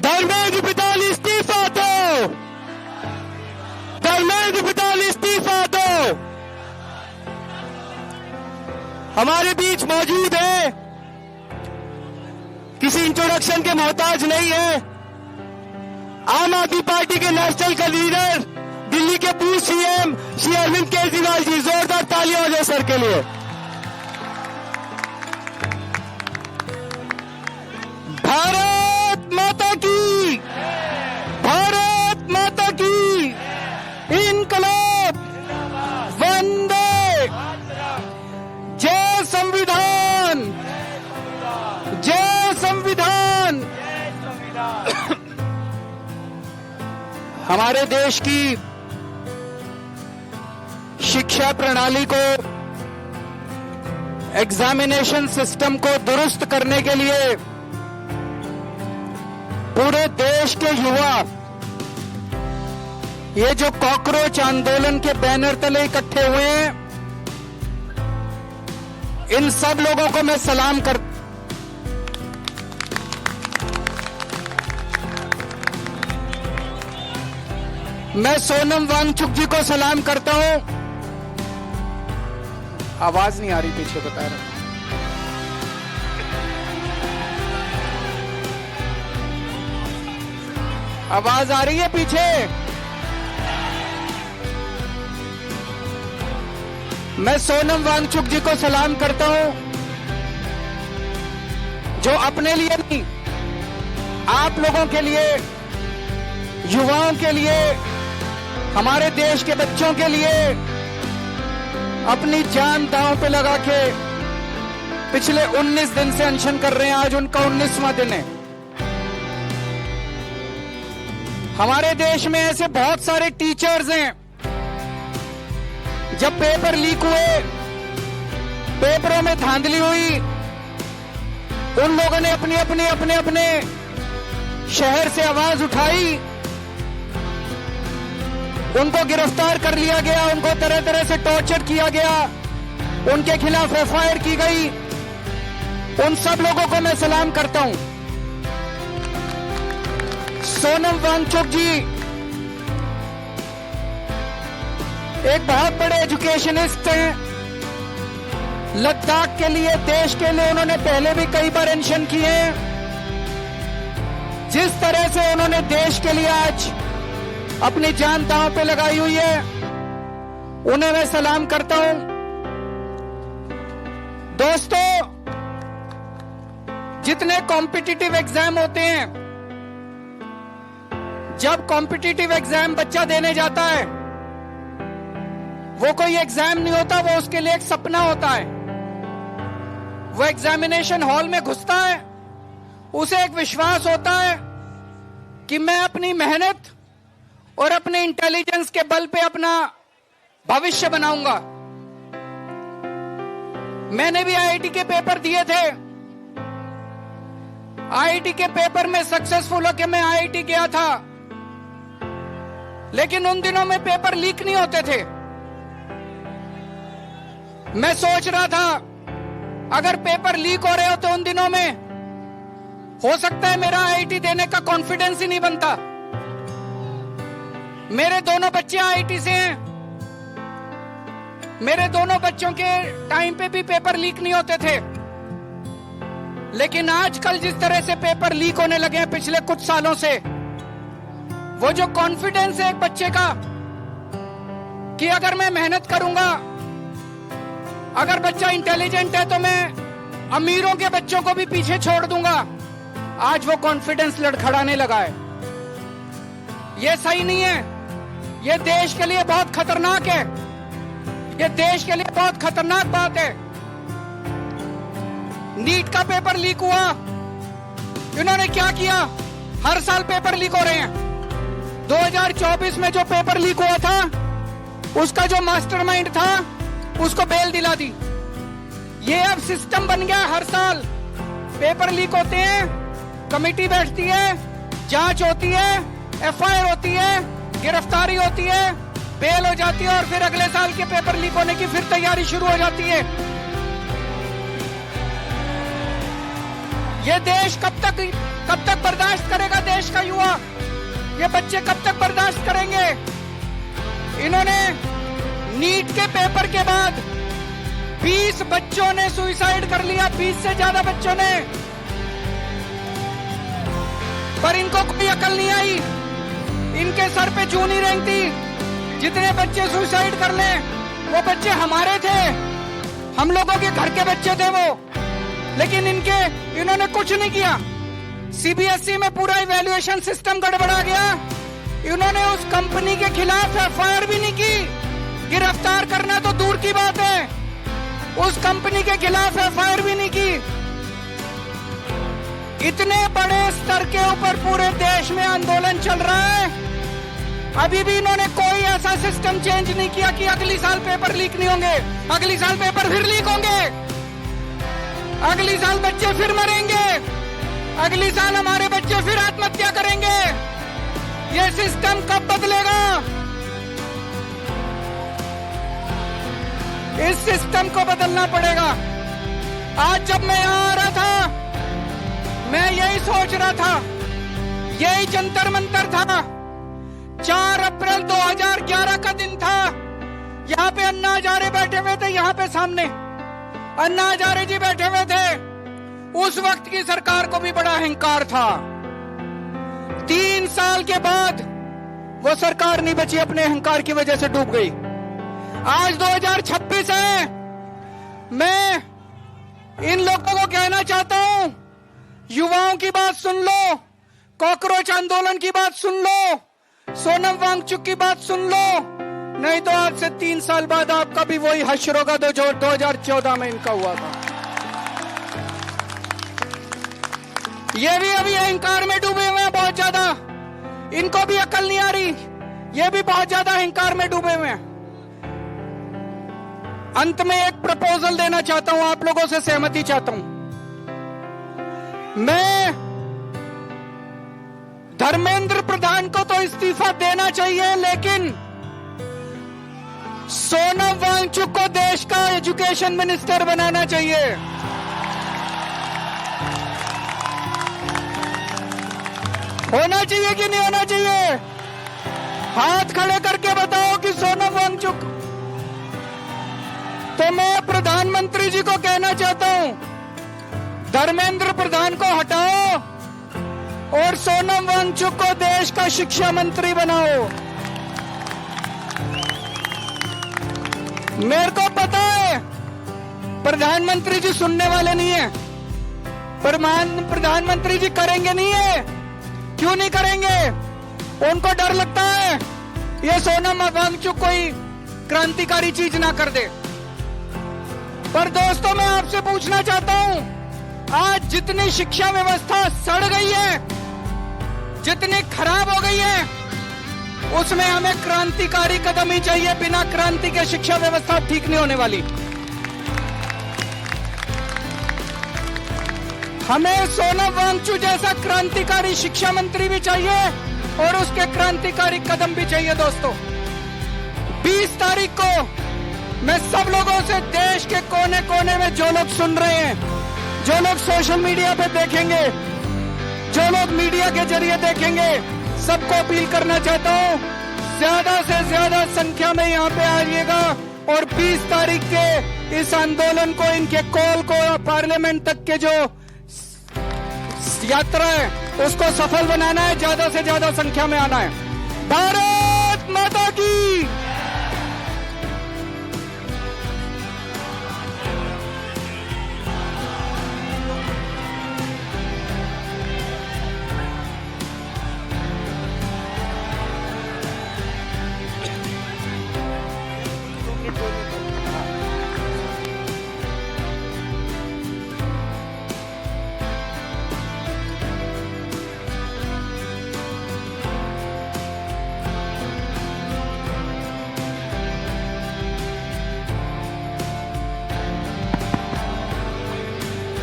धर्मेंद्र प्रधान इस्तीफा दो, धर्मेंद्र प्रधान इस्तीफा दो। हमारे बीच मौजूद है, किसी इंट्रोडक्शन के मोहताज नहीं है, आम आदमी पार्टी के नेशनल का लीडर, दिल्ली के पूर्व सीएम श्री अरविंद केजरीवाल जी। जोरदार तालियां हो जाए सर के लिए। भारत माता की, भारत माता की, इनकलाब, वंदे, जय संविधान, जय संविधान। हमारे देश की शिक्षा प्रणाली को, एग्जामिनेशन सिस्टम को दुरुस्त करने के लिए पूरे देश के युवा ये जो कॉकरोच आंदोलन के बैनर तले इकट्ठे हुए हैं, इन सब लोगों को मैं सलाम कर, मैं सोनम वांगचुक जी को सलाम करता हूं। आवाज नहीं आ रही पीछे, बता रहा। आवाज आ रही है पीछे? मैं सोनम वांगचुक जी को सलाम करता हूं, जो अपने लिए नहीं, आप लोगों के लिए, युवाओं के लिए, हमारे देश के बच्चों के लिए अपनी जान दांव पे लगा के पिछले 19 दिन से अनशन कर रहे हैं। आज उनका 19वां दिन है। हमारे देश में ऐसे बहुत सारे टीचर्स हैं, जब पेपर लीक हुए, पेपरों में धांधली हुई, उन लोगों ने अपने शहर से आवाज उठाई, उनको गिरफ्तार कर लिया गया, उनको तरह तरह से टॉर्चर किया गया, उनके खिलाफ एफआईआर की गई। उन सब लोगों को मैं सलाम करता हूं। सोनम वांगचुक जी एक बहुत बड़े एजुकेशनिस्ट हैं। लद्दाख के लिए, देश के लिए उन्होंने पहले भी कई बार अनशन किए हैं। जिस तरह से उन्होंने देश के लिए आज अपनी जान दांव पे लगाई हुई है, उन्हें मैं सलाम करता हूं। दोस्तों, जितने कॉम्पिटिटिव एग्जाम होते हैं, जब कॉम्पिटिटिव एग्जाम बच्चा देने जाता है, वो कोई एग्जाम नहीं होता, वो उसके लिए एक सपना होता है। वो एग्जामिनेशन हॉल में घुसता है, उसे एक विश्वास होता है कि मैं अपनी मेहनत और अपने इंटेलिजेंस के बल पे अपना भविष्य बनाऊंगा। मैंने भी आईआईटी के पेपर दिए थे। आईआईटी के पेपर में सक्सेसफुल होकर मैं आईआईटी गया था, लेकिन उन दिनों में पेपर लीक नहीं होते थे। मैं सोच रहा था, अगर पेपर लीक हो रहे हो तो उन दिनों में हो सकता है मेरा आईआईटी देने का कॉन्फिडेंस ही नहीं बनता। मेरे दोनों बच्चे आईआईटी से हैं। मेरे दोनों बच्चों के टाइम पे भी पेपर लीक नहीं होते थे। लेकिन आजकल जिस तरह से पेपर लीक होने लगे हैं पिछले कुछ सालों से, वो जो कॉन्फिडेंस है एक बच्चे का कि अगर मैं मेहनत करूंगा, अगर बच्चा इंटेलिजेंट है तो मैं अमीरों के बच्चों को भी पीछे छोड़ दूंगा, आज वो कॉन्फिडेंस लड़खड़ाने लगा है। ये सही नहीं है। ये देश के लिए बहुत खतरनाक है। ये देश के लिए बहुत खतरनाक बात है। नीट का पेपर लीक हुआ, इन्होंने क्या किया? हर साल पेपर लीक हो रहे हैं। 2024 में जो पेपर लीक हुआ था, उसका जो मास्टरमाइंड था, उसको बेल दिला दी। ये अब सिस्टम बन गया। हर साल पेपर लीक होते हैं, कमेटी बैठती है, जांच होती है, एफआईआर होती है, गिरफ्तारी होती है, बेल हो जाती है, और फिर अगले साल के पेपर लीक होने की फिर तैयारी शुरू हो जाती है। ये देश कब तक बर्दाश्त करेगा? देश का युवा, ये बच्चे कब तक बर्दाश्त करेंगे? इन्होंने नीट के पेपर के बाद 20 बच्चों ने सुसाइड कर लिया, 20 से ज्यादा बच्चों ने, पर इनको कोई अकल नहीं आई, इनके सर पे जूं नहीं रेंगती। जितने बच्चे सुसाइड कर ले वो बच्चे हमारे थे, हम लोगों के घर के बच्चे थे वो, लेकिन इन्होंने कुछ नहीं किया। सीबीएसई में पूरा इवैल्यूएशन सिस्टम गड़बड़ा गया, इन्होंने उस कंपनी के खिलाफ एफआईआर भी नहीं की, गिरफ्तार करना तो दूर की बात है, उस कंपनी के खिलाफ एफआईआर भी नहीं की। इतने बड़े स्तर के ऊपर पूरे देश में आंदोलन चल रहा है, अभी भी इन्होंने कोई ऐसा सिस्टम चेंज नहीं किया कि अगली साल पेपर लीक नहीं होंगे, अगली साल पेपर फिर लीक होंगे, अगली साल बच्चे फिर मरेंगे, अगली साल हमारे बच्चे फिर आत्महत्या करेंगे। ये सिस्टम कब बदलेगा? इस सिस्टम को बदलना पड़ेगा। आज जब मैं यहां आ रहा था, मैं यही सोच रहा था, यही जंतर मंतर था। 4 अप्रैल 2011 का दिन था, यहां पे अन्ना हजारे बैठे हुए थे, यहां पे सामने अन्ना हजारे जी बैठे हुए थे। उस वक्त की सरकार को भी बड़ा अहंकार था। 3 साल के बाद वो सरकार नहीं बची, अपने अहंकार की वजह से डूब गई। आज 2026 है, मैं इन लोगों को कहना चाहता हूं, युवाओं की बात सुन लो, कॉकरोच आंदोलन की बात सुन लो, सोनम वांगचुक की बात सुन लो, नहीं तो आज से 3 साल बाद आपका भी वही हश्र होगा जो 2014 में इनका हुआ था। ये भी अभी अहंकार में डूबे हुए हैं बहुत ज्यादा, इनको भी अकल नहीं आ रही, ये भी बहुत ज्यादा अहंकार में डूबे हुए हैं। अंत में एक प्रपोजल देना चाहता हूं, आप लोगों से सहमति चाहता हूं। मैं धर्मेंद्र प्रधान को तो इस्तीफा देना चाहिए, लेकिन सोनम वांगचुक को देश का एजुकेशन मिनिस्टर बनाना चाहिए। होना चाहिए कि नहीं होना चाहिए? हाथ खड़े करके बताओ कि सोनम वांगचुक। तो मैं प्रधानमंत्री जी को कहना चाहता हूं, धर्मेंद्र प्रधान को हटाओ और सोनम वांगचुक को देश का शिक्षा मंत्री बनाओ। मेरे को पता है प्रधानमंत्री जी सुनने वाले नहीं है, प्रधानमंत्री जी करेंगे नहीं है। क्यों नहीं करेंगे? उनको डर लगता है ये सोनम वांगचुक कोई क्रांतिकारी चीज ना कर दे। पर दोस्तों, मैं आपसे पूछना चाहता हूं, आज जितनी शिक्षा व्यवस्था सड़ गई है, जितनी खराब हो गई है, उसमें हमें क्रांतिकारी कदम ही चाहिए। बिना क्रांति के शिक्षा व्यवस्था ठीक नहीं होने वाली। हमें सोनम वांगचुक जैसा क्रांतिकारी शिक्षा मंत्री भी चाहिए और उसके क्रांतिकारी कदम भी चाहिए। दोस्तों, 20 तारीख को मैं सब लोगों से, देश के कोने कोने में जो लोग सुन रहे हैं, जो लोग सोशल मीडिया पे देखेंगे, जो लोग मीडिया के जरिए देखेंगे, सबको अपील करना चाहता हूं, ज्यादा से ज्यादा संख्या में यहां पे आइएगा और 20 तारीख के इस आंदोलन को, इनके कॉल को, पार्लियामेंट तक के जो यात्रा है उसको सफल बनाना है, ज्यादा से ज्यादा संख्या में आना है। भारत माता की।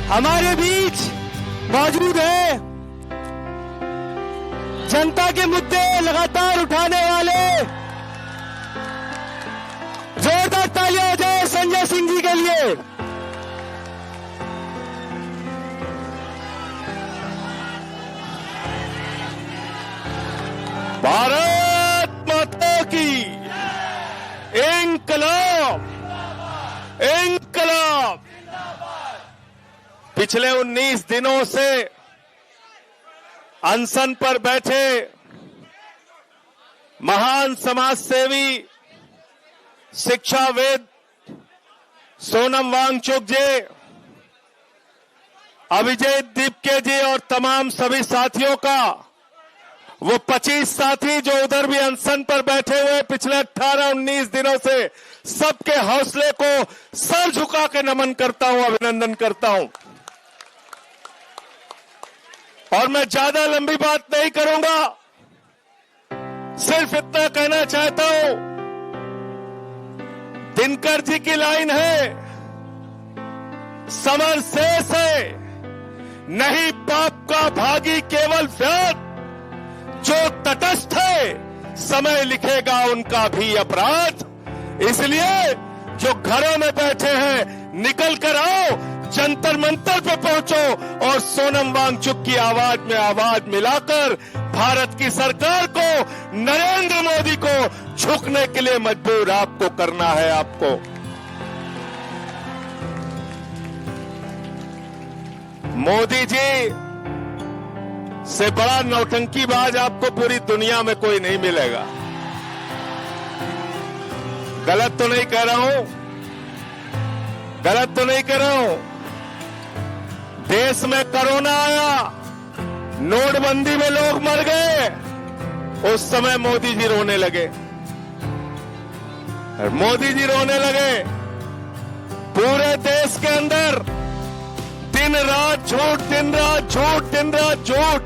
हमारे बीच मौजूद है जनता के मुद्दे लगातार उठाने वाले। जोरदार तालियां हो जाए संजय सिंह जी के लिए। पिछले 19 दिनों से अनशन पर बैठे महान समाज सेवी शिक्षाविद सोनम वांगचुक जी, अभिजीत दीपके जी और तमाम सभी साथियों का, वो 25 साथी जो उधर भी अनशन पर बैठे हुए पिछले 18-19 दिनों से, सबके हौसले को सर झुका के नमन करता हूं, अभिनंदन करता हूं। और मैं ज्यादा लंबी बात नहीं करूंगा, सिर्फ इतना कहना चाहता हूं, दिनकर जी की लाइन है, समर शेष है, नहीं पाप का भागी केवल व्याध, जो तटस्थ है समय लिखेगा उनका भी अपराध। इसलिए जो घरों में बैठे हैं, निकल कर आओ, जंतर मंतर पे पहुंचो और सोनम वांगचुक की आवाज में आवाज मिलाकर भारत की सरकार को, नरेंद्र मोदी को झुकने के लिए मजबूर आपको करना है। आपको मोदी जी से बड़ा नौटंकीबाज आपको पूरी दुनिया में कोई नहीं मिलेगा। गलत तो नहीं कह रहा हूं, गलत तो नहीं कह रहा हूं। देश में कोरोना आया, नोटबंदी में लोग मर गए, उस समय मोदी जी रोने लगे, मोदी जी रोने लगे। पूरे देश के अंदर दिन रात झूठ, दिन रात झूठ, दिन रात झूठ,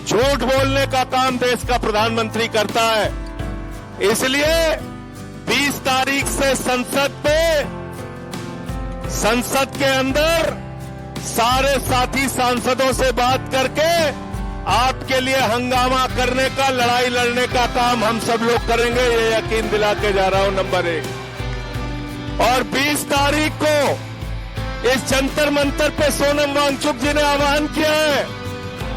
झूठ बोलने का काम देश का प्रधानमंत्री करता है। इसलिए 20 तारीख से संसद के अंदर सारे साथी सांसदों से बात करके आपके लिए हंगामा करने का, लड़ाई लड़ने का काम हम सब लोग करेंगे, ये यकीन दिला के जा रहा हूं। नंबर 1। और 20 तारीख को इस जंतर मंतर पे सोनम वांगचुक जी ने आह्वान किया है।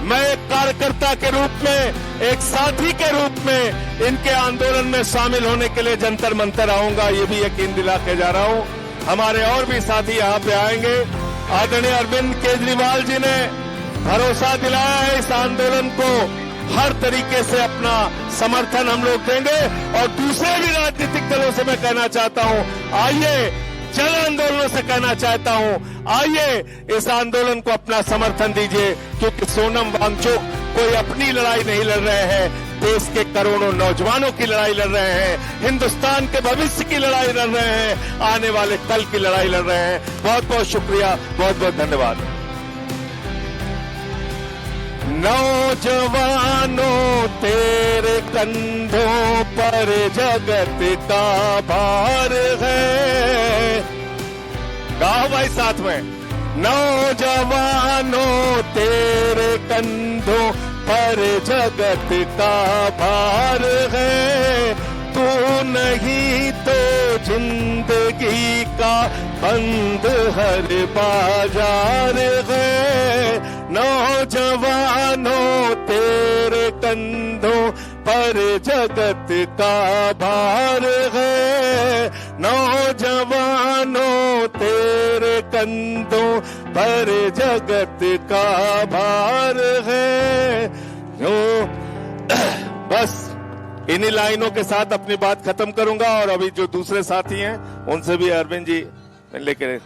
मैं एक कार्यकर्ता के रूप में, एक साथी के रूप में इनके आंदोलन में शामिल होने के लिए जंतर मंतर आऊंगा, ये भी यकीन दिला के जा रहा हूं। हमारे और भी साथी यहां पे आएंगे। आदरणीय अरविंद केजरीवाल जी ने भरोसा दिलाया है, इस आंदोलन को हर तरीके से अपना समर्थन हम लोग देंगे। और दूसरे भी राजनीतिक दलों से मैं कहना चाहता हूं, आइए, जन आंदोलनों से कहना चाहता हूं, आइए इस आंदोलन को अपना समर्थन दीजिए, क्योंकि सोनम वांगचुक कोई अपनी लड़ाई नहीं लड़ रहे हैं, देश के करोड़ों नौजवानों की लड़ाई लड़ रहे हैं, हिंदुस्तान के भविष्य की लड़ाई लड़ रहे हैं, आने वाले कल की लड़ाई लड़ रहे हैं। बहुत बहुत शुक्रिया, बहुत बहुत धन्यवाद। नौजवानों तेरे कंधों पर जगत का भार है, गाओ भाई साथ में। नौजवानों तेरे कंधों पर जगत का भार है, तू नहीं तो जिंदगी का बंद हर बाजार है। नौजवानों तेरे कंधों पर जगत का भार है, नौजवानों तेरे कंधों पर जगत का भार है। बस इन्हीं लाइनों के साथ अपनी बात खत्म करूंगा और अभी जो दूसरे साथी हैं उनसे भी अरविंद जी लेकर